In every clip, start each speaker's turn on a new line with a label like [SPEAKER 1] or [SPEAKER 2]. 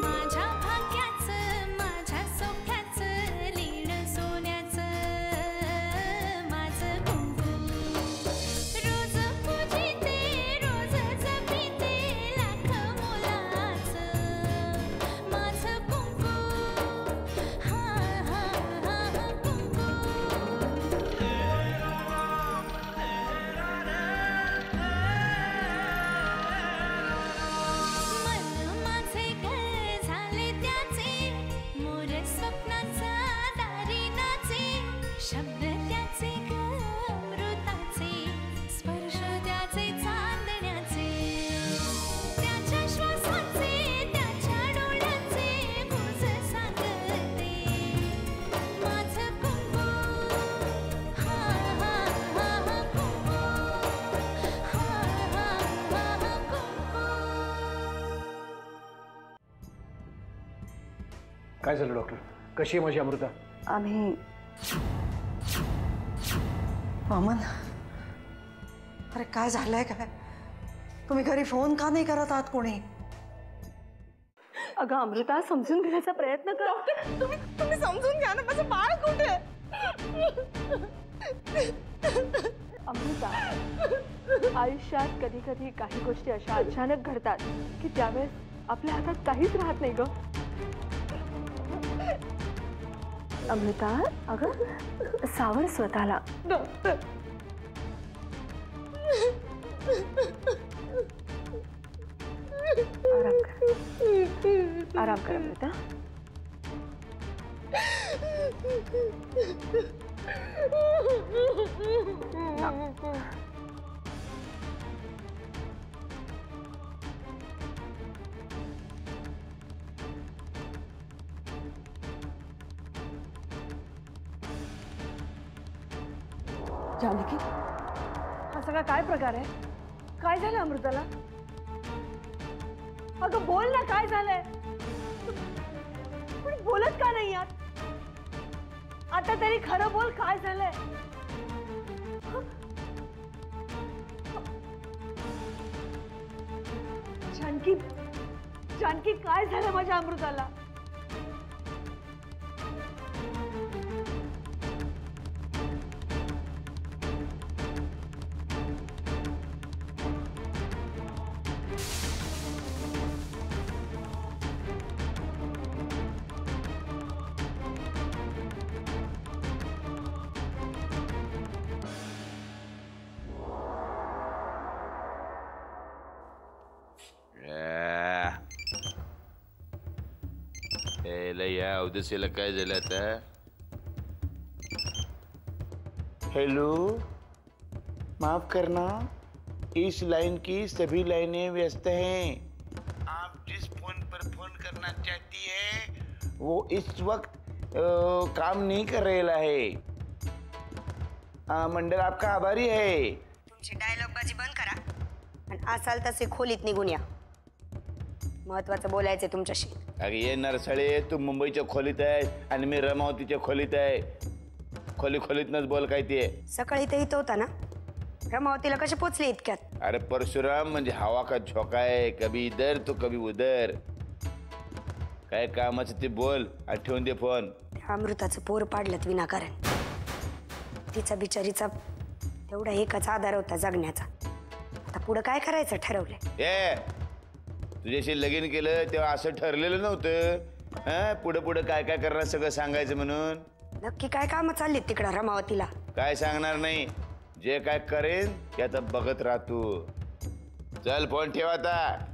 [SPEAKER 1] माझ्या भाग्याचं माझ्या सौख्याचं लीन सोन्याचं माझं कुंकू रोज पूजिते रोज जपिते लाख मोलाचं माझं कुंकू हा हा हा कुंकू मन माझे घर झाले त्याचे मोर स्वप्नाचा दारी नाचे शब्द त्याचे ग अमृताचे स्पर्श त्याचे चांदण्याचे त्याच्या श्वासाचे त्याच्या डोळ्याचे मुझ सांगते माझं कुंकू हा हा हा कुंकू हा हा हा कुंकू
[SPEAKER 2] काय झालं डॉक्टर? कशी आहे माझी अमृता?
[SPEAKER 3] आम्ही वामन, अरे काय झालंय काय? तुम्ही घरी फोन का नाही करत आहात कोणी? अगं अमृता, समजून घेण्याचा प्रयत्न कर.
[SPEAKER 4] तुम्ही समजून घ्या ना, माझं बाळ कुठे?
[SPEAKER 3] अमृता, आयुष्यात कधी कधी काही गोष्टी अशा अचानक घडतात की त्यावेळेस आपल्या हातात काहीच राहत नाही ग. अमृता, अगं सावर स्वतःला.
[SPEAKER 4] डॉक्टर,
[SPEAKER 3] आराम कर, आराम कर अमृता. जानकी, हा सगळा काय प्रकार आहे? काय झालं अमृताला? अगं बोल ना, काय झालंय? पण बोलत का नाही यात? आता तरी खरं बोल, काय झालंय? जानकी, जानकी, काय झालं माझ्या अमृताला?
[SPEAKER 5] या उद्देशाला काय झालं आता? हेलो, माफ करना, इस लाइन की सभी लाइनें व्यस्त हैं. आप जिस फोन पर फोन करना चाहती है वो इस वक्त काम नहीं कर रहा है. मंडल आपका आभारी है.
[SPEAKER 6] तुमची डायलॉग बाजी बंद करा आणि असाल तसे खोलीत निघून या. महत्वाचं बोलायचंय तुमच्याशी.
[SPEAKER 5] अरे ये नरसळे, तू मुंबईच्या खोलीत आहे आणि मी रमावतीच्या खोलीत आहे. खोलीतनच बोल काय ते.
[SPEAKER 6] सकाळी तर इथं होता ना, रमावतीला कसे पोचले इतक्यात?
[SPEAKER 5] अरे परशुराम म्हणजे हवा का झोका आहे, कभी इधर तो कभी उधर. काय कामाचं ते बोल, आठवून दे फोन.
[SPEAKER 6] अमृताचं पोर पाडलं विनाकारण. तिचा बिचारीचा तेवढा एकच आधार होता जगण्याचा. आता पुढं काय करायचं ठरवलंय?
[SPEAKER 5] ए, तुझ्याशी लगीन केलं तेव्हा असं ठरलेलं नव्हतं. हा, पुढं काय काय करणार सगळं सांगायचं म्हणून.
[SPEAKER 6] नक्की काय कामं चाललीत तिकडं रमावतीला?
[SPEAKER 5] काय सांगणार नाही, जे काय करेन ते आता बघत राहतो. चल फोन ठेव आता.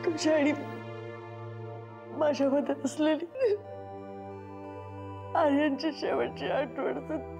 [SPEAKER 4] तुझ्या आणि माझ्यामध्ये असलेली आर्यनची शेवटची आठवण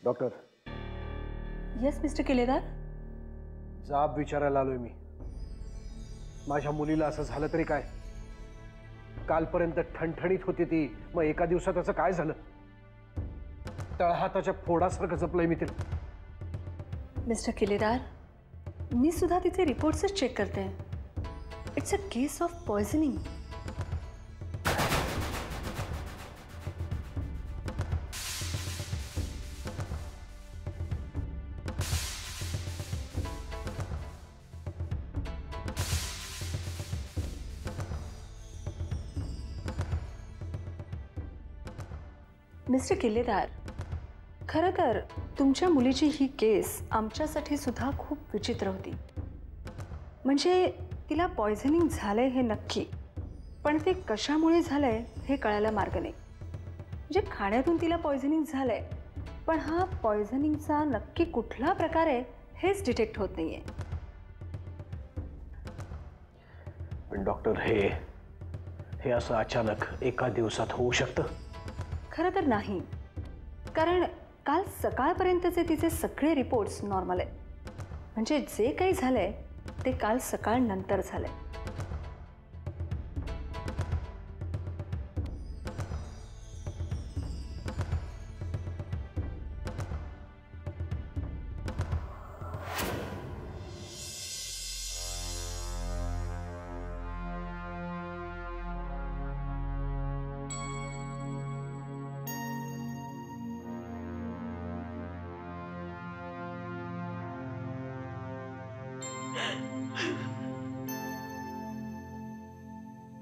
[SPEAKER 2] डॉक्टर,
[SPEAKER 3] येस मिस्टर केलेदार.
[SPEAKER 2] जाब विचारायला आलोय मी. माझ्या मुलीला असं झालं तरी काय? कालपर्यंत ठणठणीत होती ती, मग एका दिवसात असं काय झालं? तळहाताच्या फोडासारखं जपलंय मी तिला.
[SPEAKER 3] मिस्टर केलेदार, मी सुद्धा तिचे रिपोर्ट्सच चेक करते. It's a case of poisoning. Mister Killedar, खरं तर तुमच्या मुलीची ही केस आमच्यासाठी सुद्धा खूप विचित्र होती. म्हणजे तिला पॉयझनिंग झालंय हे नक्की, पण ते कशामुळे झालंय हे कळायला मार्ग नाही. म्हणजे खाण्यातून तिला पॉयझनिंग झालंय, पण हा पॉयझनिंगचा नक्की कुठला प्रकार आहे हेच डिटेक्ट होत नाहीये.
[SPEAKER 2] पण डॉक्टर, हे असं अचानक एका दिवसात होऊ शकतं?
[SPEAKER 3] खरं तर नाही, कारण काल सकाळपर्यंतचे तिचे सगळे रिपोर्ट्स नॉर्मल आहेत. म्हणजे जे काही झालंय ते काल सकाळ नंतर झालंय.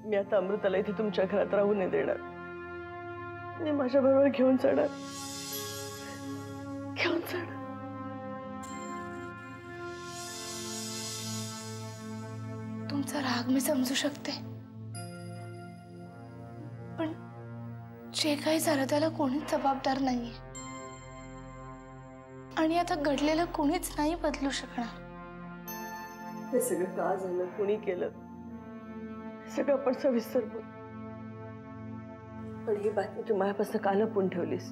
[SPEAKER 4] मी आता अमृताला इथे तुमच्या घरात राहू नाही देणार. मी माझ्या बरोबर घेऊन जाणार.
[SPEAKER 7] तुमचा राग मी समजू शकते, पण जे काही झालं त्याला कोणीच जबाबदार नाहीये आणि आता घडलेलं कोणीच नाही बदलू शकणार.
[SPEAKER 4] हे सगळं का झालं, कोणी केलं, सगळं आपण सविस्तर बोल. पण ही बातमी तू माझ्यापासून का लपवून ठेवलीस?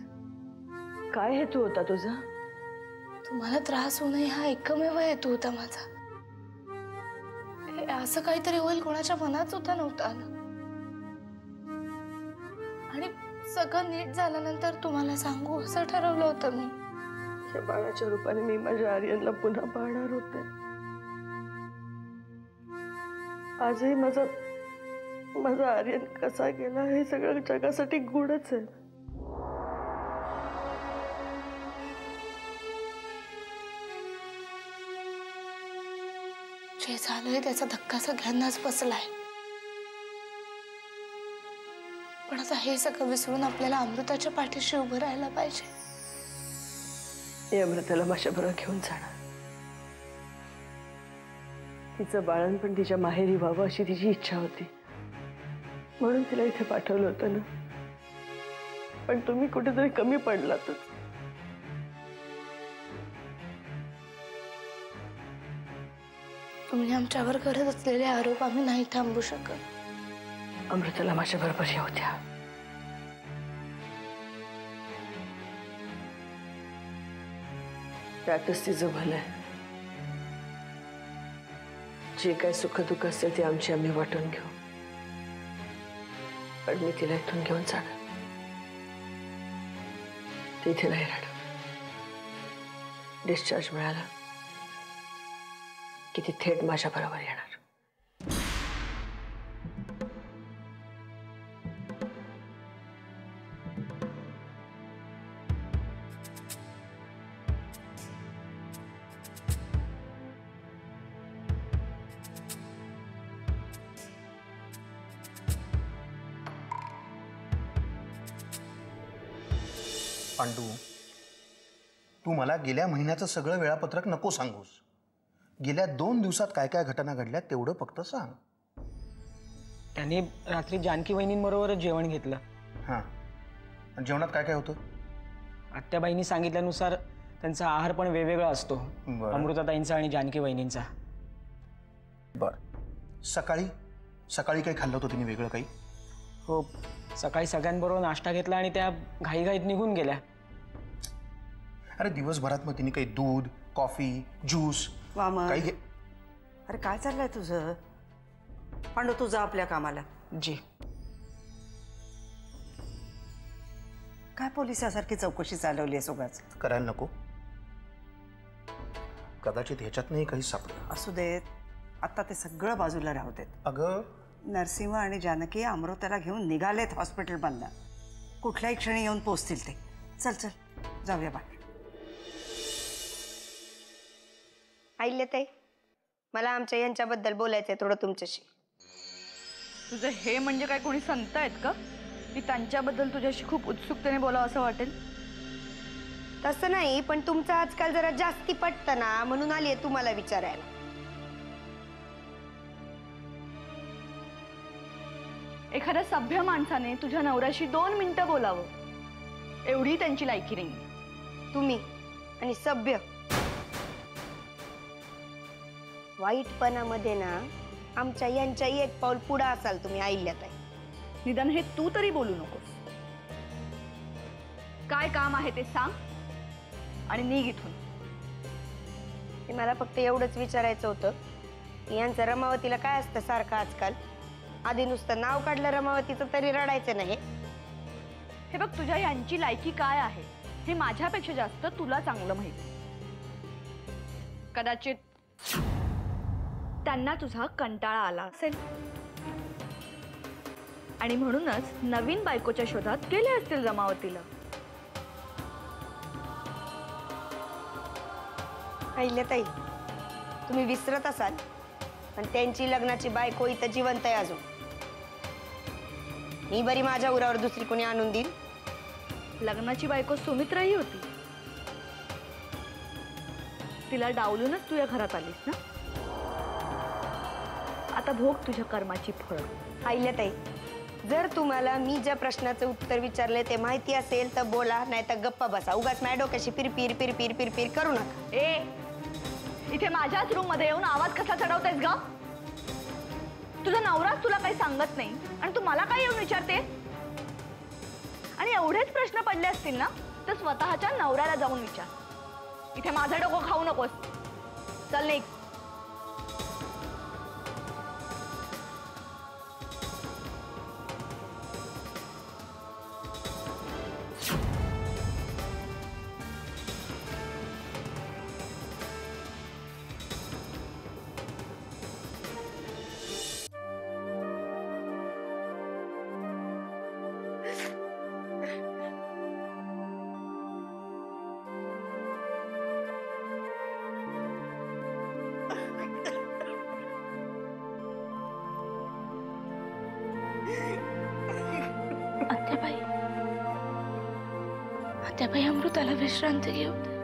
[SPEAKER 4] काय हेतू होता तुझा?
[SPEAKER 7] तुम्हाला त्रास होऊ नये हा एकमेव हेतू होता माझा. हे असं काहीतरी होईल कोणाच्या मनात सुद्धा नव्हतं आलं. आणि सगळं नीट झाल्यानंतर तुम्हाला सांगू असं ठरवलं होतं मी.
[SPEAKER 4] या बाळाच्या रूपाने मी माझ्या आर्यनला पुन्हा पाहणार होते. आजही माझा आर्यन कसा गेला हे सगळं जगासाठी गूढच आहे.
[SPEAKER 7] जे झालंय त्याचा धक्का सगळ्यांनाच बसलाय, पण आता हे सगळं विसरून आपल्याला अमृताच्या पाठीशी उभं राहायला पाहिजे.
[SPEAKER 4] मी अमृताला माझ्याबरोबर घेऊन जाणार. तिचं बाळणपण तिच्या माहेरी व्हावं अशी तिची इच्छा होती, म्हणून तिला इथे पाठवलं होतं ना. पण तुम्ही कुठेतरी कमी पडलातच.
[SPEAKER 7] तुम्ही आमच्यावर करत असलेले आरोप आम्ही नाही थांबू शकत.
[SPEAKER 4] अमृताला माझ्या बरोबर येऊ द्या. त्यातच तिचं भलं आहे. जे काय सुखदुःख असते ते आमची आम्ही वाटून घेऊ. पण मी तिला इथून घेऊन जाणार. तिथे नाही राहणार. डिस्चार्ज मिळाला की ती थेट माझ्या बरोबर येणार.
[SPEAKER 8] पांडू, तू मला गेल्या महिन्याचं सगळं वेळापत्रक नको सांगूस. गेल्या 2 दिवसात काय काय घटना घडल्या तेवढं फक्त सांग.
[SPEAKER 9] त्यांनी रात्री जानकी वहिनींबरोबरच जेवण घेतलं.
[SPEAKER 8] हां, आणि जेवणात काय काय होतं?
[SPEAKER 9] आत्याबाईंनी सांगितल्यानुसार त्यांचा आहार पण वेगवेगळा असतो,
[SPEAKER 8] बरं.
[SPEAKER 9] अमृताताईंचा आणि जानकी वहिनींचा.
[SPEAKER 8] बरं, सकाळी काही खाल्लं होतं तिने वेगळं काही?
[SPEAKER 9] हो, सकाळी सगळ्यांबरोबर नाश्ता घेतला आणि त्या घाईघाईत निघून गेल्या.
[SPEAKER 8] अरे दिवसभरात मग तिने काही दूध, कॉफी, ज्यूस काही घे.
[SPEAKER 10] अरे काय चाललंय तुझं? पांडू तू जा आपल्या कामाला.
[SPEAKER 9] जी.
[SPEAKER 10] काय पोलिसासारखी चौकशी चालवली आहे सोगाच?
[SPEAKER 8] करायला नको. कदाचित ह्याच्यात नाही काही सापडलं.
[SPEAKER 10] असू देत, आता ते सगळं बाजूला राहू देत.
[SPEAKER 8] अगं
[SPEAKER 10] नरसिंह आणि जानकी अमृताला घेऊन निघालेत हॉस्पिटलमधनं. कुठल्याही क्षणी येऊन पोचतील ते. चल चल जाऊया बाहेर.
[SPEAKER 6] अहिल्याताई, मला आमच्या यांच्याबद्दल बोलायचंय थोडं तुमच्याशी.
[SPEAKER 3] तुझं हे म्हणजे काय कोणी संत आहेत का की त्यांच्याबद्दल तुझ्याशी खूप उत्सुकतेने बोलावं असं वाटेल?
[SPEAKER 6] तसं नाही, पण तुमचं आजकाल जरा जास्ती पटतं ना, म्हणून आलीये तुम्हाला विचारायला.
[SPEAKER 3] एखाद्या सभ्य माणसाने तुझ्या नवऱ्याशी 2 मिनिटं बोलावं एवढी त्यांची लायकी नाही.
[SPEAKER 6] तुम्ही आणि सभ्य वाईटपणामध्ये ना आमच्या यांच्या एक पाऊल पुढे असाल तुम्ही अहिल्याताई.
[SPEAKER 3] निदान हे तू तरी बोलू नकोस. काय काम आहे ते सांग आणि निघ इथून.
[SPEAKER 6] ते मला फक्त एवढंच विचारायचं होतं की यांचं रमावतीला काय असतं सारखं आजकाल. आधी नुसतं नाव काढलं रमावतीचं तरी रडायचं नाही.
[SPEAKER 3] हे बघ, तुझ्या यांची लायकी काय आहे हे माझ्यापेक्षा जास्त तुला चांगलं माहिती. कदाचित त्यांना तुझा कंटाळा आला असेल आणि म्हणूनच नवीन बायकोच्या शोधात गेले असतील रमावतीला.
[SPEAKER 6] अहिल्याताई, तुम्ही विसरत असाल पण त्यांची लग्नाची बायको इथं जिवंत आहे अजून. मी बरी माझ्या उरावर दुसरी कोणी आणून देईल.
[SPEAKER 3] लग्नाची बायको सुमित्राही होती. तिला डावलूनच तुझ्या घरात आलीस ना. आता भोग तुझ्या कर्माची फळ.
[SPEAKER 6] अहिल्याताई, जर तुम्हाला मी ज्या प्रश्नाचं उत्तर विचारले ते माहिती असेल तर बोला, नाही तर गप्पा बसा. उगाच माझ्या डोक्याशी पिरपीर पिरपीर पिरपीर करू नका.
[SPEAKER 3] ए, इथे माझ्याच रूम मध्ये येऊन आवाज कसा चढवतेस ग? तुझा नवराच तुला काही सांगत नाही आणि तू मला काय येऊन विचारते? आणि एवढेच प्रश्न पडले असतील ना तर स्वतःच्या नवऱ्याला जाऊन विचार. इथे माझं डोकं खाऊ नकोस. चल निघ.
[SPEAKER 7] आत्याबाई अमृताला विश्रांती घेऊ दे.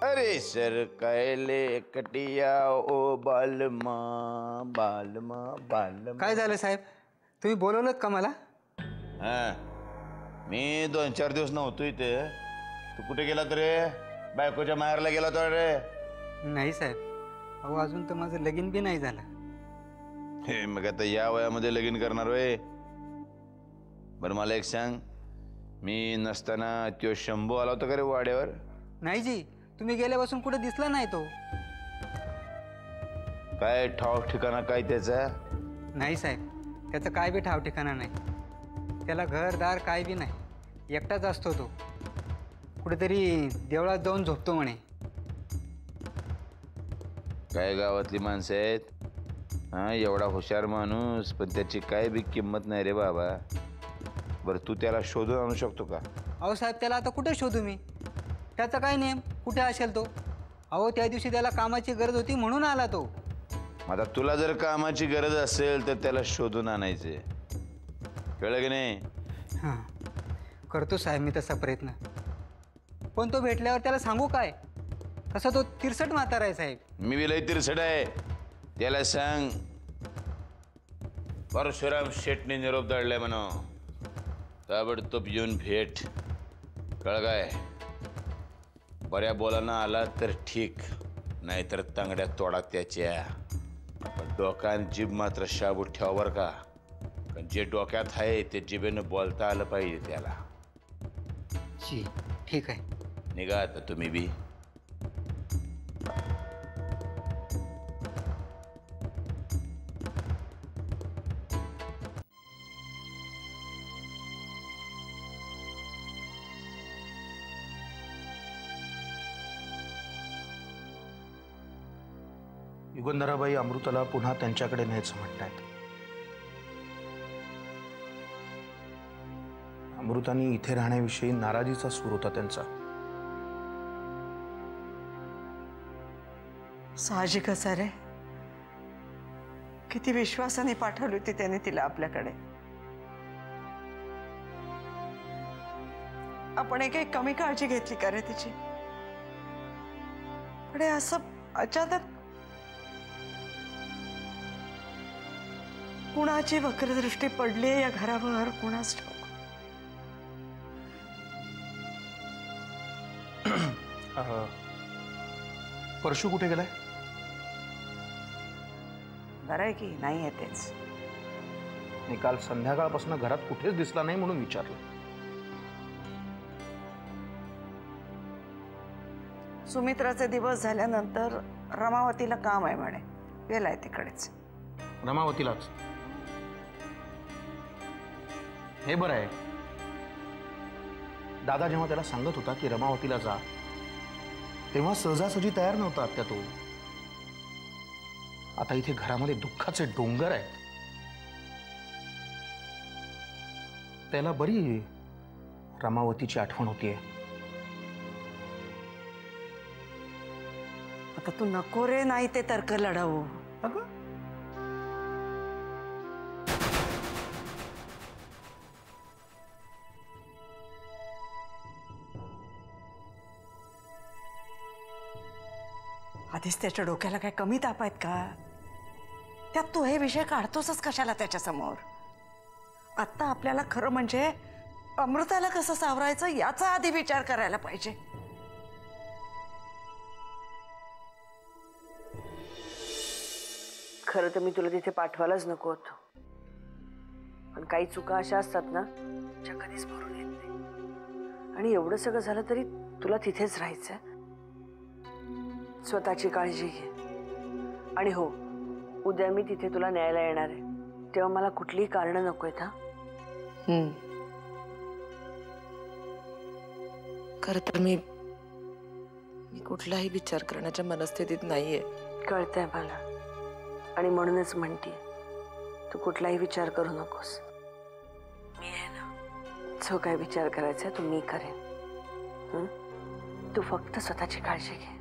[SPEAKER 5] अरे सर कैले कटिया ओ बालमा बालमा बालमा.
[SPEAKER 11] काय झालं साहेब? तुम्ही बोलवलं का मला?
[SPEAKER 5] हा, मी 2-4 दिवस नव्हतो इथे. तू कुठे गेला रे? बायकोच्या माहेरला गेला तो रे?
[SPEAKER 11] नाही साहेब, अहो अजून तर माझं लगीन बी नाही झालं.
[SPEAKER 5] हे मग आता या वयामध्ये लगीन करणार होय? बरं मला एक सांग, मी नसताना तो शंभू आला होता का रे वाड्यावर?
[SPEAKER 11] नाही जी, तुम्ही गेल्यापासून कुठे दिसला नाही तो.
[SPEAKER 5] काय ठाव ठिकाणा काय त्याचा?
[SPEAKER 11] नाही साहेब, त्याचं काय बी ठाव ठिकाणा नाही. त्याला घरदार काय बी नाही, एकटाच असतो तो. कुठेतरी देवळात जाऊन झोपतो म्हणे.
[SPEAKER 5] काय गावातली माणसं आहेत, हा एवढा हुशार माणूस, पण त्याची काय बी किंमत नाही रे बाबा. बरं तू त्याला शोधून आणू शकतो का?
[SPEAKER 11] अहो साहेब, त्याला आता कुठे शोधू मी? त्याचा काय नेम, कुठे असेल तो? अहो त्या दिवशी त्याला कामाची गरज होती म्हणून आला तो.
[SPEAKER 5] आता तुला जर कामाची गरज असेल तर त्याला शोधून आणायचे, कळलं की नाही?
[SPEAKER 11] हां, करतो साहेब मी तसा प्रयत्न. पण तो भेटल्यावर त्याला सांगू काय? तसा तो तिरसट म्हातारा आहे साहेब.
[SPEAKER 5] मी बी लय तिरसट आहे. त्याला सांग परशुराम शेटने निरोप दळलाय म्हणा, ताबडतोब येऊन भेट, कळ काय? बऱ्या बोलानं आला तर ठीक, नाहीतर तांगड्या तोडा त्याच्या. पण डोक्यात जीभ मात्र शाबूत ठेवा बरं का, कारण जे डोक्यात आहे ते जिभेनं बोलता आलं पाहिजे त्याला.
[SPEAKER 11] जी ठीक आहे.
[SPEAKER 5] निघा आता तुम्ही बी.
[SPEAKER 8] युगंधराबाई अमृताला पुन्हा त्यांच्याकडे न्यायचं म्हणतायत. अमृतानी इथे राहण्याविषयी नाराजीचा सूर होता त्यांचा.
[SPEAKER 10] साहजिकच आहे रे. किती विश्वासाने पाठवली होती त्याने तिला आपल्याकडे. आपण एक कमी काळजी घेतली का रे तिची? पण हे असं अचानक कुणाची वक्रदृष्टी पडली या घरावर कुणाच ठाऊक.
[SPEAKER 8] परशू कुठे गेलाय?
[SPEAKER 10] बरं आहे की नाही येतेच.
[SPEAKER 8] मी काल संध्याकाळपासून घरात कुठेच दिसला नाही म्हणून विचारलं.
[SPEAKER 10] सुमित्राचे दिवस झाल्यानंतर रमावतीला काम आहे म्हणे, गेलाय तिकडेच.
[SPEAKER 8] रमावतीलाच? हे बरं आहे. दादा जेव्हा त्याला सांगत होता की रमावतीला जा, तेव्हा सहजासहजी तयार नव्हता आत्या तो. आता इथे घरामध्ये दुःखाचे डोंगर आहेत. त्याला बरी रमावतीची आठवण होतीये.
[SPEAKER 10] आता तू नको रे नाही ते तर्क लढवू.
[SPEAKER 8] अगं
[SPEAKER 10] आधीच त्याच्या डोक्याला काय कमी ताप आहेत का? त्यात तू हे विषय काढतोसच कशाला त्याच्यासमोर? आत्ता आपल्याला खरं म्हणजे अमृताला कसं सावरायचं याचा आधी विचार करायला पाहिजे.
[SPEAKER 4] खरं तर मी तुला तिथे पाठवायलाच नको होतं, पण काही चुका अशा असतात ना ज्या कधीच भरून येत नाही. आणि एवढं सगळं झालं तरी तुला तिथेच राहायचंय. स्वतःची काळजी घे. आणि हो, उद्या मी तिथे तुला न्यायला येणार आहे, तेव्हा मला कुठलीही कारणं नको आहेत. हा,
[SPEAKER 12] खरं तर मी कुठलाही विचार करण्याच्या मनस्थितीत नाहीये.
[SPEAKER 4] कळतंय मला, आणि म्हणूनच म्हणते तू कुठलाही विचार करू नकोस. मी आहे ना, जो काय विचार करायचा तो मी करेन. तू फक्त स्वतःची काळजी घे.